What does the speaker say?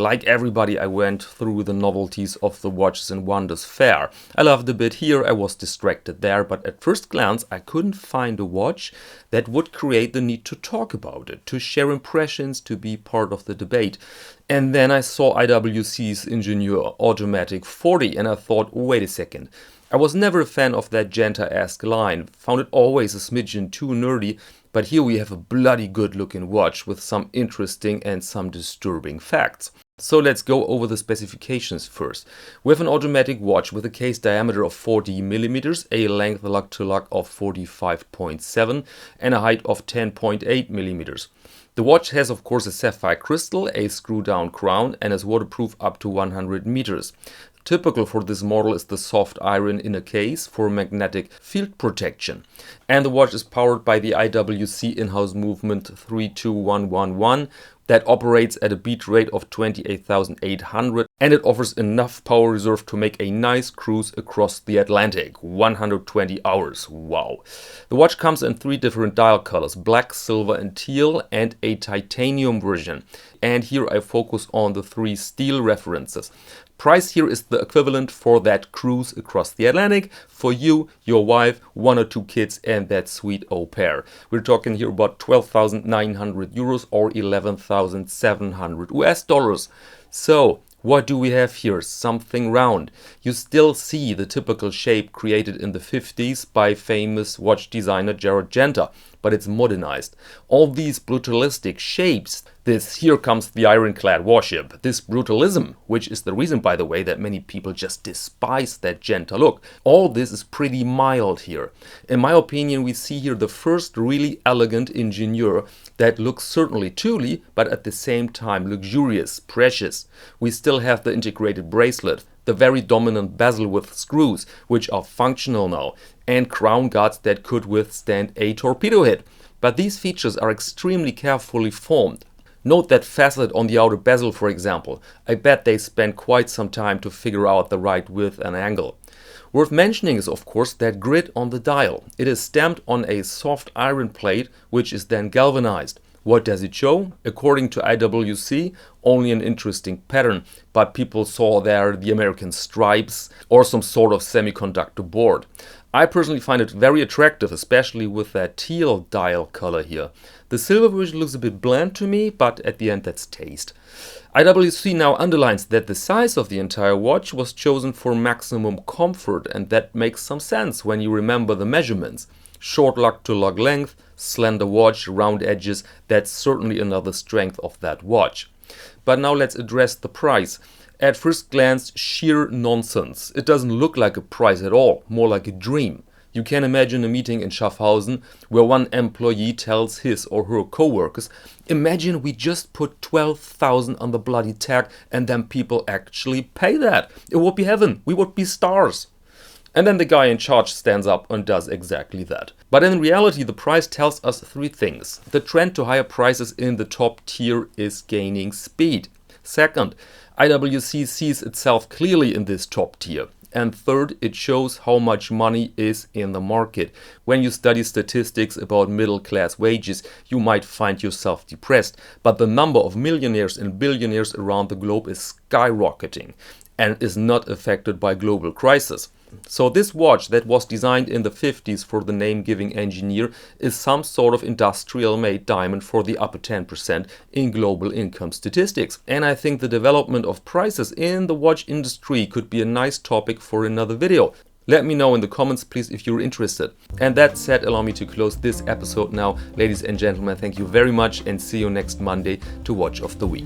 like everybody, I went through the novelties of the Watches and Wonders fair. I loved a bit here, I was distracted there, but at first glance I couldn't find a watch that would create the need to talk about it, to share impressions, to be part of the debate. And then I saw IWC's Ingenieur Automatic 40 and I thought, wait a second. I was never a fan of that Genta-esque line, found it always a smidgen too nerdy, but here we have a bloody good looking watch with some interesting and some disturbing facts. So let's go over the specifications first. We have an automatic watch with a case diameter of 40 mm, a length lug to lug of 45.7 and a height of 10.8 mm. The watch has of course a sapphire crystal, a screw down crown and is waterproof up to 100 meters. Typical for this model is the soft iron inner case for magnetic field protection. And the watch is powered by the IWC in-house movement 32111 that operates at a beat rate of 28,800 and it offers enough power reserve to make a nice cruise across the Atlantic. 120 hours. Wow. The watch comes in 3 different dial colors, black, silver and teal, and a titanium version. And here I focus on the 3 steel references. Price here is the equivalent for that cruise across the Atlantic for you, your wife, 1 or 2 kids and that sweet au pair. We're talking here about 12,900 euros or 11,700 US dollars. So what do we have here? Something round. You still see the typical shape created in the 50s by famous watch designer Gerard Genta, but it's modernized. All these brutalistic shapes, this here comes the ironclad warship, this brutalism, which is the reason by the way that many people just despise that Genta look. All this is pretty mild here. In my opinion, we see here the first really elegant Ingenieur that looks certainly tooly, but at the same time luxurious, precious. We still have the integrated bracelet, the very dominant bezel with screws, which are functional now, and crown guards that could withstand a torpedo hit. But these features are extremely carefully formed. Note that facet on the outer bezel, for example. I bet they spent quite some time to figure out the right width and angle. Worth mentioning is of course that grid on the dial. It is stamped on a soft iron plate which is then galvanized. What does it show? According to IWC, only an interesting pattern, but people saw there the American stripes or some sort of semiconductor board. I personally find it very attractive, especially with that teal dial color here. The silver version looks a bit bland to me, but at the end that's taste. IWC now underlines that the size of the entire watch was chosen for maximum comfort, and that makes some sense when you remember the measurements. Short lug to lug length, slender watch, round edges, that's certainly another strength of that watch. But now let's address the price. At first glance, sheer nonsense. It doesn't look like a price at all, more like a dream. You can imagine a meeting in Schaffhausen where one employee tells his or her co-workers, imagine we just put 12,000 on the bloody tag and then people actually pay that. It would be heaven, we would be stars. And then the guy in charge stands up and does exactly that. But in reality, the price tells us 3 things. The trend to higher prices in the top tier is gaining speed. Second, IWC sees itself clearly in this top tier. And third, it shows how much money is in the market. When you study statistics about middle class wages, you might find yourself depressed. But the number of millionaires and billionaires around the globe is skyrocketing and is not affected by global crisis. So this watch that was designed in the 50s for the name-giving engineer is some sort of industrial-made diamond for the upper 10% in global income statistics. And I think the development of prices in the watch industry could be a nice topic for another video. Let me know in the comments please if you're interested. And that said, allow me to close this episode now. Ladies and gentlemen, thank you very much and see you next Monday to Watch of the Week.